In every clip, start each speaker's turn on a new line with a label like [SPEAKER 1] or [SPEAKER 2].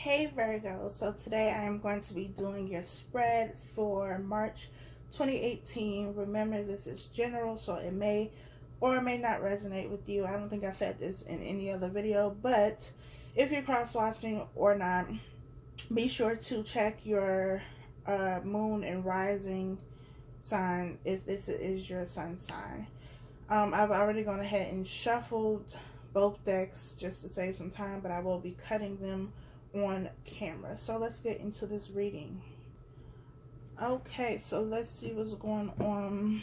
[SPEAKER 1] Hey Virgo, so today I am going to be doing your spread for March 2018. Remember, this is general, so it may or may not resonate with you. I don't think I said this in any other video, but if you're cross-watching or not, be sure to check your moon and rising sign if this is your sun sign. I've already gone ahead and shuffled both decks just to save some time, but I will be cutting them on camera. So let's get into this reading. Okay, so let's see what's going on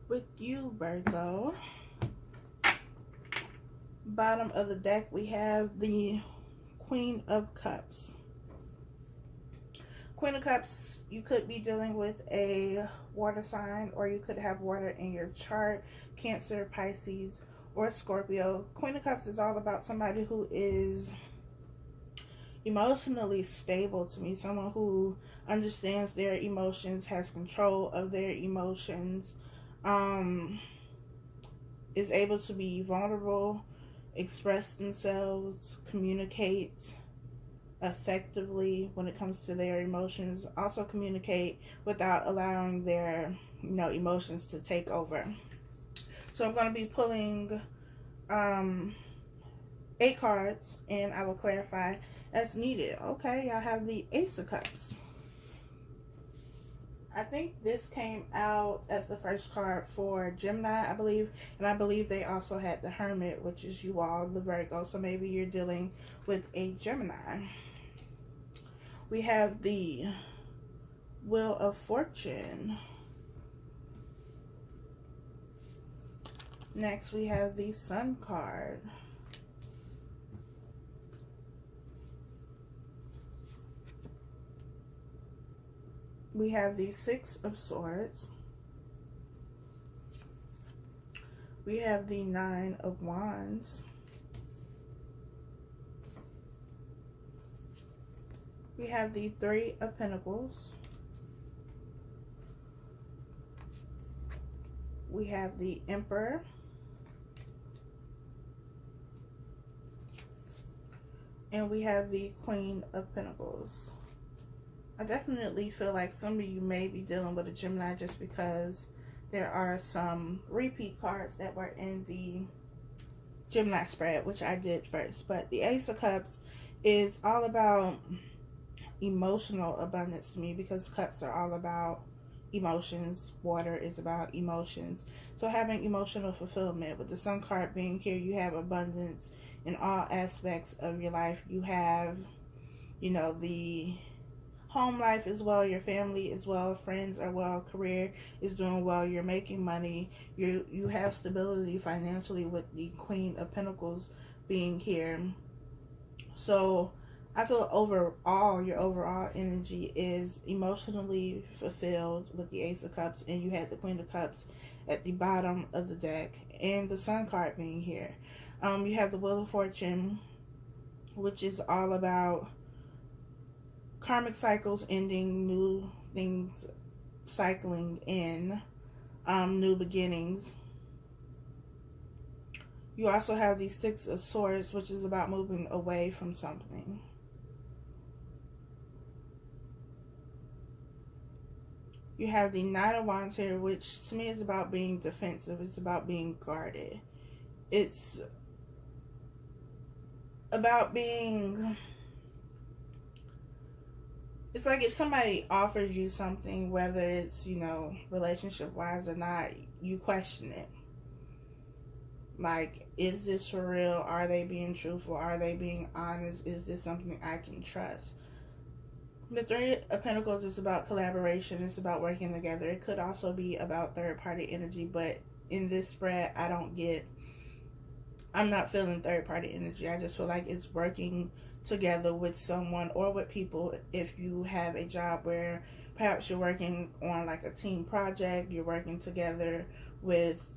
[SPEAKER 1] with you, Virgo. Bottom of the deck, we have the Queen of Cups. Queen of Cups, you could be dealing with a water sign, or you could have water in your chart. Cancer, Pisces, or Scorpio. Queen of Cups is all about somebody who is emotionally stable to me. Someone who understands their emotions, has control of their emotions, is able to be vulnerable, express themselves, communicate effectively when it comes to their emotions. Also communicate without allowing their emotions to take over. So I'm going to be pulling 8 cards, and I will clarify as needed. Okay, y'all have the Ace of Cups. I think this came out as the first card for Gemini, I believe. And I believe they also had the Hermit, which is you all, the Virgo. So maybe you're dealing with a Gemini. We have the Wheel of Fortune. Next, we have the Sun card. We have the Six of Swords. We have the Nine of Wands. We have the Three of Pentacles. We have the Emperor. And we have the Queen of Pentacles. I definitely feel like some of you may be dealing with a Gemini just because there are some repeat cards that were in the Gemini spread, which I did first. But the Ace of Cups is all about emotional abundance to me, because cups are all about emotions. Water is about emotions. So having emotional fulfillment. With the Sun card being here, you have abundance in all aspects of your life. You have, the home life as well, your family as well, friends are well, career is doing well, you're making money, you have stability financially with the Queen of Pentacles being here. So I feel overall, your overall energy is emotionally fulfilled with the Ace of Cups, and you had the Queen of Cups at the bottom of the deck, and the Sun card being here. You have the Wheel of Fortune, which is all about karmic cycles ending, new things cycling in, new beginnings. You also have the Six of Swords, which is about moving away from something. You have the Knight of Wands here, which to me is about being defensive. It's about being guarded. It's about being... It's like if somebody offers you something, whether it's, relationship-wise or not, you question it. Like, is this for real? Are they being truthful? Are they being honest? Is this something I can trust? The Three of Pentacles is about collaboration. It's about working together. It could also be about third-party energy, but in this spread, I'm not feeling third-party energy. I just feel like it's working together with someone or with people. If you have a job where perhaps you're working on like a team project, you're working together with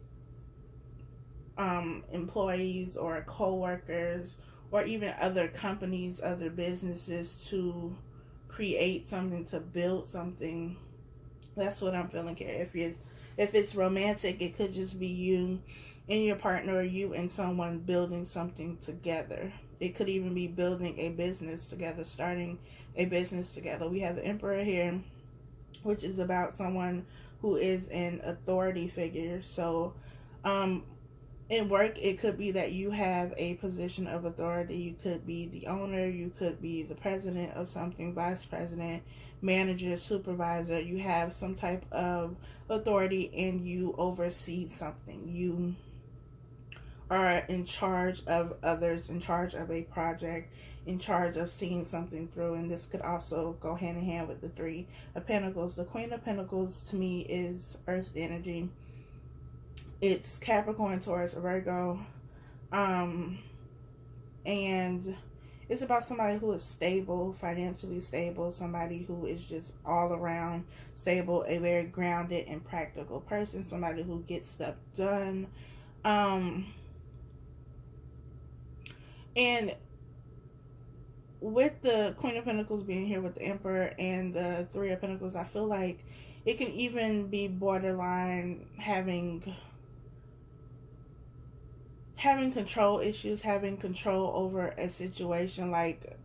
[SPEAKER 1] employees or co-workers, or even other companies, other businesses, to create something, to build something. That's what I'm feeling here. If it's romantic, it could just be you and your partner, or you and someone building something together. It could even be building a business together, starting a business together. We have the Emperor here, which is about someone who is an authority figure. So in work, it could be that you have a position of authority. You could be the owner, you could be the president of something, vice president, manager, supervisor. You have some type of authority and you oversee something. You are in charge of others, in charge of a project, in charge of seeing something through. And this could also go hand in hand with the Three of Pentacles. The Queen of Pentacles to me is earth energy. It's Capricorn, Taurus, Virgo. And it's about somebody who is stable, financially stable, somebody who is just all around stable, a very grounded and practical person, somebody who gets stuff done. And with the Queen of Pentacles being here with the Emperor and the Three of Pentacles, I feel like it can even be borderline having control issues, having control over a situation. Like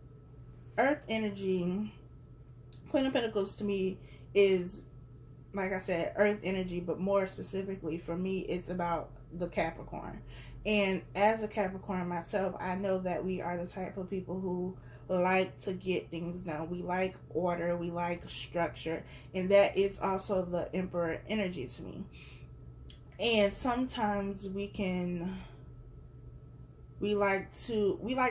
[SPEAKER 1] earth energy, Queen of Pentacles to me is, like I said, earth energy, but more specifically for me, it's about the Capricorn. And as a Capricorn myself, I know that we are the type of people who like to get things done. We like order, we like structure, and that is also the Emperor energy to me. And sometimes we like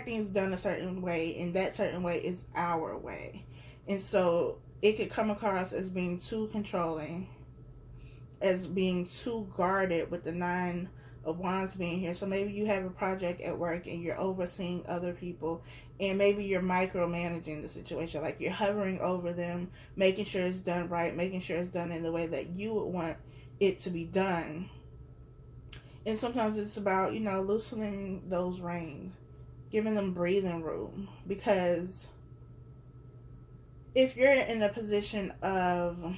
[SPEAKER 1] things done a certain way, and that certain way is our way. And so it could come across as being too controlling, as being too guarded, with the Nine of Wands being here. So maybe you have a project at work and you're overseeing other people, and maybe you're micromanaging the situation. Like you're hovering over them, making sure it's done right, making sure it's done in the way that you would want it to be done. And sometimes it's about, loosening those reins, giving them breathing room. Because if you're in a position of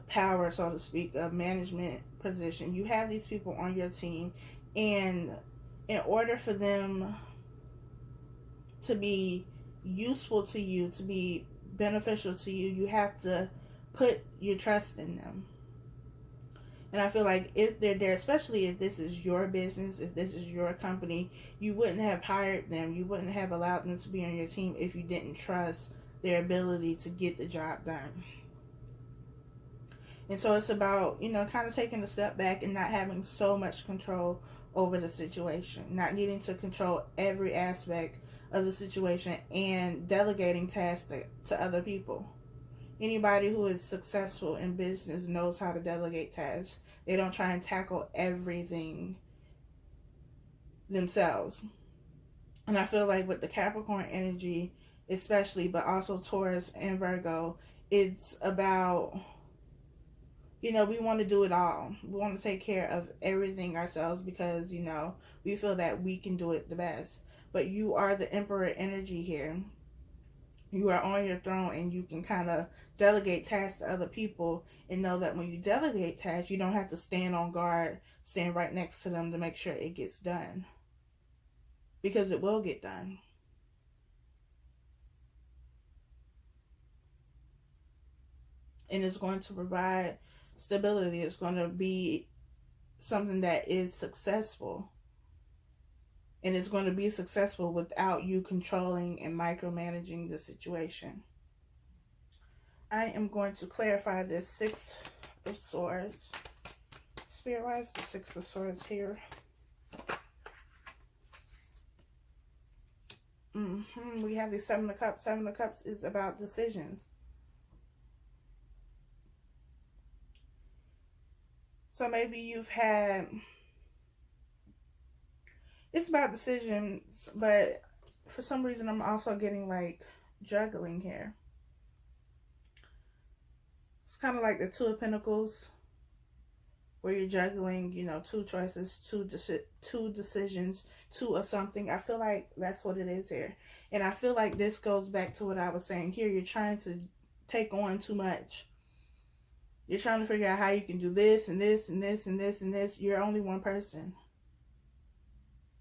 [SPEAKER 1] power, so to speak, a management position, you have these people on your team, and in order for them to be useful to you, to be beneficial to you, you have to put your trust in them. And I feel like if they're there, especially if this is your business, if this is your company, you wouldn't have hired them, you wouldn't have allowed them to be on your team if you didn't trust their ability to get the job done. And so it's about, kind of taking a step back and not having so much control over the situation, not needing to control every aspect of the situation, and delegating tasks to other people. Anybody who is successful in business knows how to delegate tasks. They don't try and tackle everything themselves. And I feel like with the Capricorn energy especially, but also Taurus and Virgo, it's about, we want to do it all. We want to take care of everything ourselves because, we feel that we can do it the best. But you are the Emperor energy here. You are on your throne, and you can kind of delegate tasks to other people, and know that when you delegate tasks, you don't have to stand on guard, stand right next to them to make sure it gets done. Because it will get done. And it's going to provide stability. It's going to be something that is successful. And it's going to be successful without you controlling and micromanaging the situation. I am going to clarify this Six of Swords. Spirit, why is the Six of Swords here? We have the Seven of Cups. Seven of Cups is about decisions. So maybe you've had... It's about decisions, but for some reason I'm also getting like juggling here. It's kind of like the Two of Pentacles, where you're juggling, two choices, two decisions, two of something. I feel like that's what it is here. And I feel like this goes back to what I was saying here. You're trying to take on too much. You're trying to figure out how you can do this and this and this and this and this. You're only one person.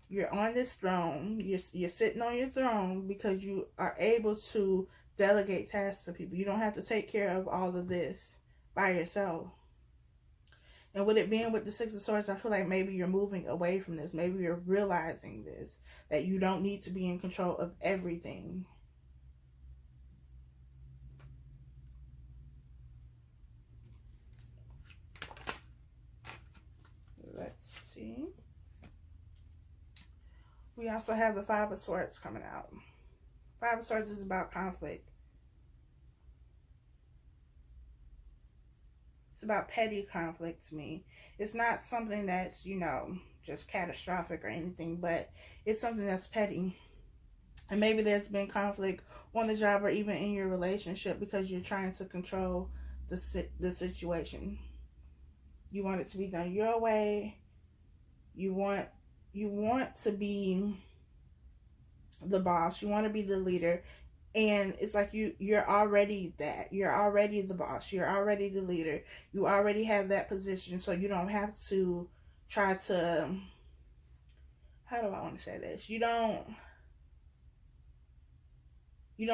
[SPEAKER 1] You're on this throne. You're sitting on your throne because you are able to delegate tasks to people. You don't have to take care of all of this by yourself. And with it being with the Six of Swords, I feel like maybe you're moving away from this. Maybe you're realizing this, that you don't need to be in control of everything. Let's see. We also have the Five of Swords coming out. Five of Swords is about conflict. It's about petty conflict to me. It's not something that's, you know, just catastrophic or anything, but it's something that's petty. And maybe there's been conflict on the job or even in your relationship because you're trying to control the situation. You want it to be done your way. You want to be the boss. You want to be the leader. And it's like you're already that. You're already the boss. You're already the leader. You already have that position. So you don't have to try to, how do I want to say this? You don't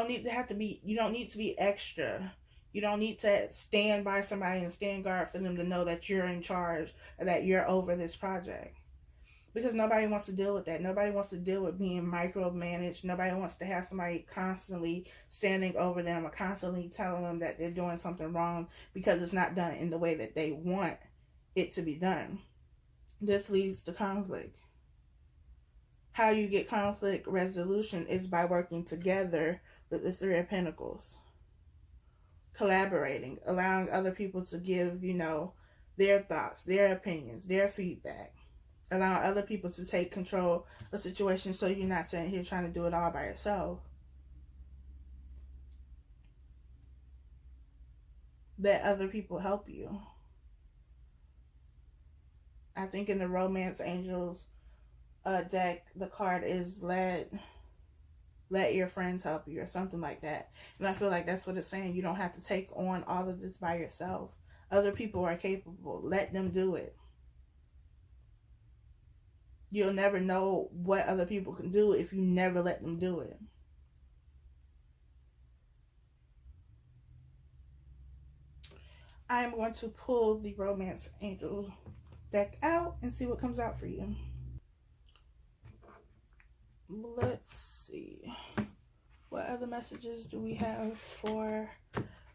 [SPEAKER 1] need to be extra. You don't need to stand by somebody and stand guard for them to know that you're in charge or that you're over this project. Because nobody wants to deal with that. Nobody wants to deal with being micromanaged. Nobody wants to have somebody constantly standing over them or constantly telling them that they're doing something wrong because it's not done in the way that they want it to be done. This leads to conflict. How you get conflict resolution is by working together with the Three of Pentacles. Collaborating, allowing other people to give, you know, their thoughts, their opinions, their feedback. Allowing other people to take control of the situation so you're not sitting here trying to do it all by yourself. Let other people help you. I think in the Romance Angels deck, the card is let your friends help you or something like that. And I feel like that's what it's saying. You don't have to take on all of this by yourself. Other people are capable. Let them do it. You'll never know what other people can do if you never let them do it. I'm going to pull the Romance Angel deck out and see what comes out for you. Let's see. What other messages do we have for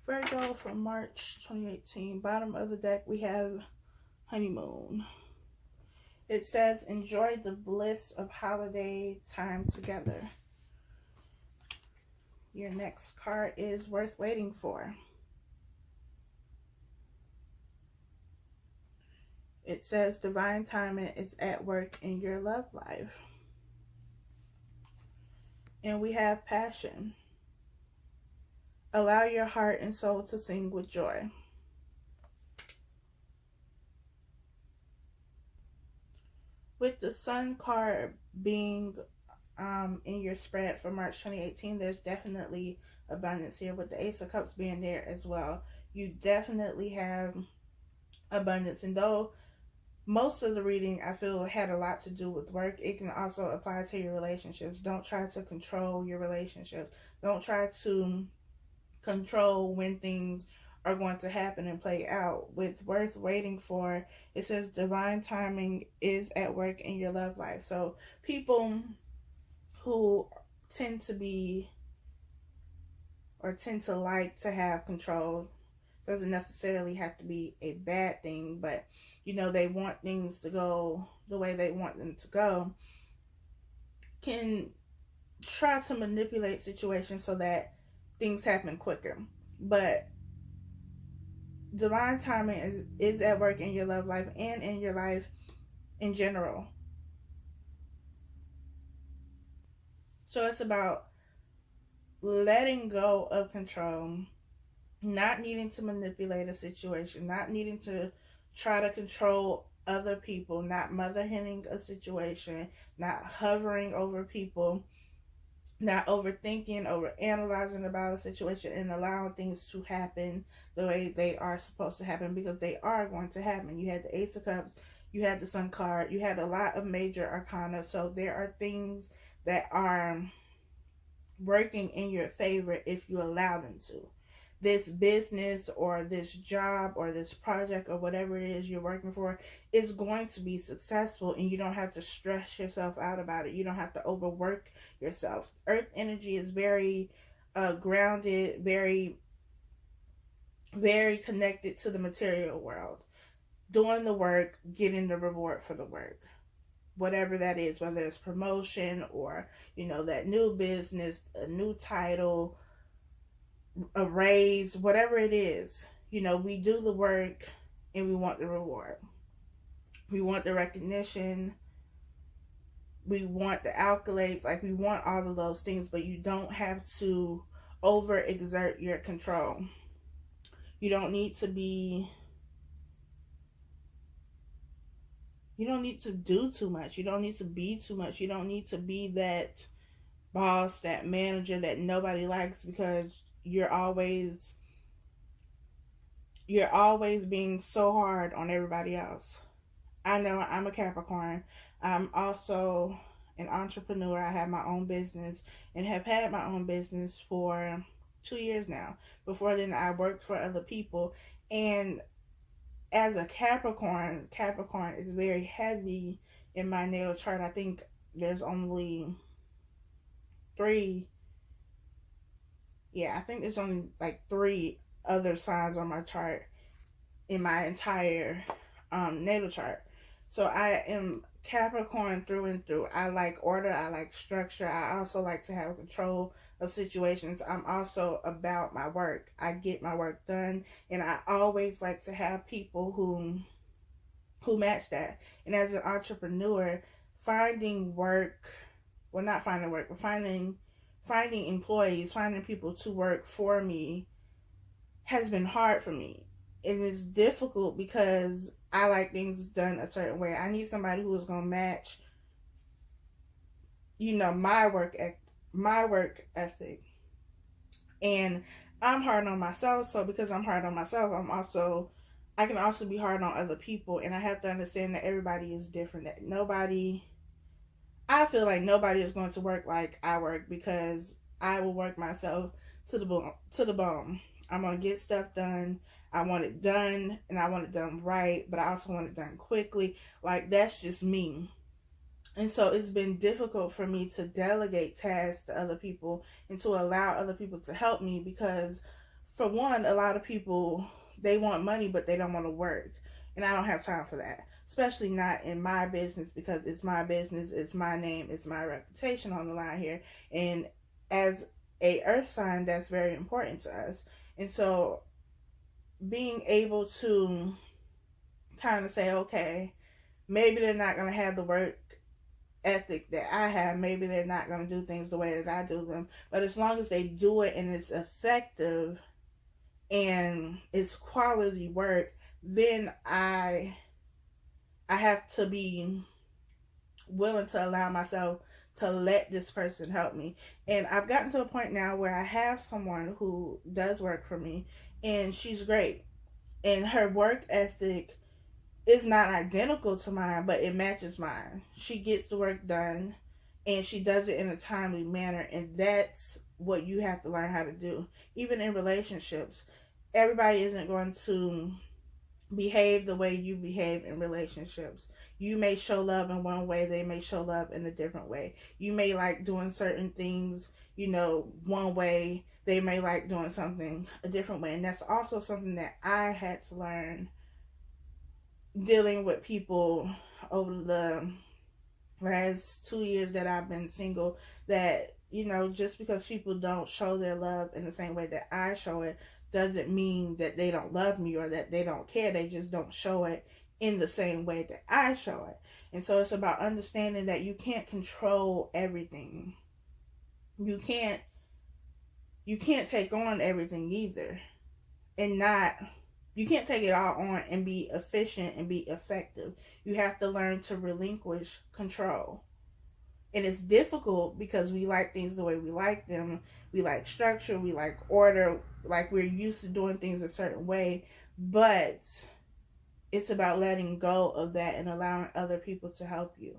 [SPEAKER 1] Virgo for March 2018? Bottom of the deck, we have Honeymoon. It says, enjoy the bliss of holiday time together. Your next card is Worth Waiting For. It says, divine timing is at work in your love life. And we have Passion. Allow your heart and soul to sing with joy. With the Sun card being in your spread for March 2018, there's definitely abundance here. With the Ace of Cups being there as well, you definitely have abundance. And though most of the reading, I feel, had a lot to do with work, it can also apply to your relationships. Don't try to control your relationships. Don't try to control when things are going to happen and play out. With Worth Waiting For, it says divine timing is at work in your love life. So people who tend to be or tend to like to have control, doesn't necessarily have to be a bad thing, but you know, they want things to go the way they want them to go, can try to manipulate situations so that things happen quicker. But divine timing is at work in your love life and in your life in general. So it's about letting go of control, not needing to manipulate a situation, not needing to try to control other people, not mother henning a situation, not hovering over people, not overthinking, overanalyzing about a situation, and allowing things to happen the way they are supposed to happen, because they are going to happen. You had the Ace of Cups, You had the Sun card. You had a lot of major arcana. So there are things that are working in your favor if you allow them to. This business or this job or this project or whatever it is you're working for is going to be successful, and you don't have to stress yourself out about it. You don't have to overwork yourself. Earth energy is very grounded, very, very connected to the material world. Doing the work, getting the reward for the work. Whatever that is, whether it's promotion or, that new business, a new title, a raise, whatever it is, we do the work and we want the reward. We want the recognition. We want the accolades. Like, we want all of those things, but you don't have to overexert your control. You don't need to do too much. You don't need to be too much. You don't need to be that boss, that manager that nobody likes, because you're always being so hard on everybody else. I know I'm a Capricorn. I'm also an entrepreneur. I have my own business and have had my own business for 2 years now. Before then, I worked for other people. And as a Capricorn is very heavy in my natal chart. I think there's only 3. Yeah, I think there's only like 3 other signs on my chart in my entire natal chart. So I am Capricorn through and through. I like order. I like structure. I also like to have control of situations. I'm also about my work. I get my work done, and I always like to have people who match that. And as an entrepreneur, finding work, well, not finding work, but finding employees, finding people to work for me has been hard for me. It is difficult because I like things done a certain way. I need somebody who is going to match, my work ethic. And I'm hard on myself. So because I'm hard on myself, I can also be hard on other people. And I have to understand that everybody is different. That I feel like nobody is going to work like I work, because I will work myself to the bone. I'm going to get stuff done. I want it done, and I want it done right, but I also want it done quickly. Like, that's just me. And so it's been difficult for me to delegate tasks to other people and to allow other people to help me, because for one, a lot of people, they want money, but they don't want to work. And I don't have time for that, especially not in my business, because it's my business, it's my name, it's my reputation on the line here. And as a earth sign, that's very important to us. And so being able to kind of say, okay, maybe they're not going to have the work ethic that I have. Maybe they're not going to do things the way that I do them. But as long as they do it and it's effective and it's quality work, then I have to be willing to allow myself to let this person help me. And I've gotten to a point now where I have someone who does work for me, and she's great. And her work ethic is not identical to mine, but it matches mine. She gets the work done, and she does it in a timely manner. And that's what you have to learn how to do. Even in relationships, everybody isn't going to behave the way you behave in relationships. You may show love in one way, they may show love in a different way. You may like doing certain things, one way, they may like doing something a different way. And that's also something that I had to learn dealing with people over the last 2 years that I've been single, that, just because people don't show their love in the same way that I show it, doesn't mean that they don't love me or that they don't care. They just don't show it in the same way that I show it. And so it's about understanding that you can't control everything. You can't take on everything either. And you can't take it all on and be efficient and be effective. You have to learn to relinquish control. And it's difficult because we like things the way we like them. We like structure. We like order. Like, we're used to doing things a certain way. But it's about letting go of that and allowing other people to help you,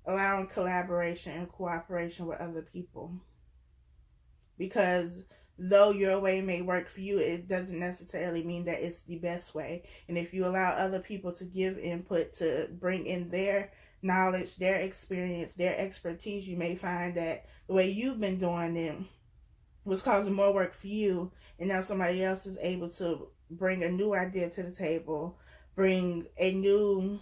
[SPEAKER 1] allowing collaboration and cooperation with other people. Because though your way may work for you, it doesn't necessarily mean that it's the best way. And if you allow other people to give input, to bring in their knowledge, their experience, their expertise, you may find that the way you've been doing it was causing more work for you, and now somebody else is able to bring a new idea to the table, bring a new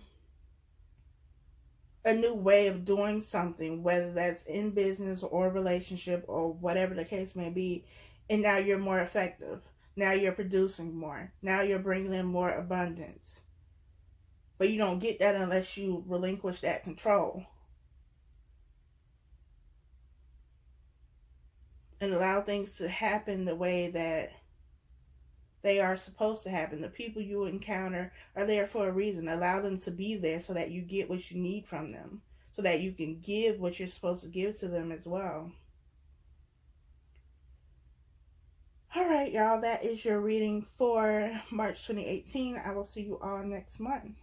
[SPEAKER 1] way of doing something, whether that's in business or relationship or whatever the case may be, and now you're more effective. Now you're producing more. Now you're bringing in more abundance. But you don't get that unless you relinquish that control and allow things to happen the way that they are supposed to happen. The people you encounter are there for a reason. Allow them to be there so that you get what you need from them, so that you can give what you're supposed to give to them as well. All right, y'all, that is your reading for March 2018. I will see you all next month.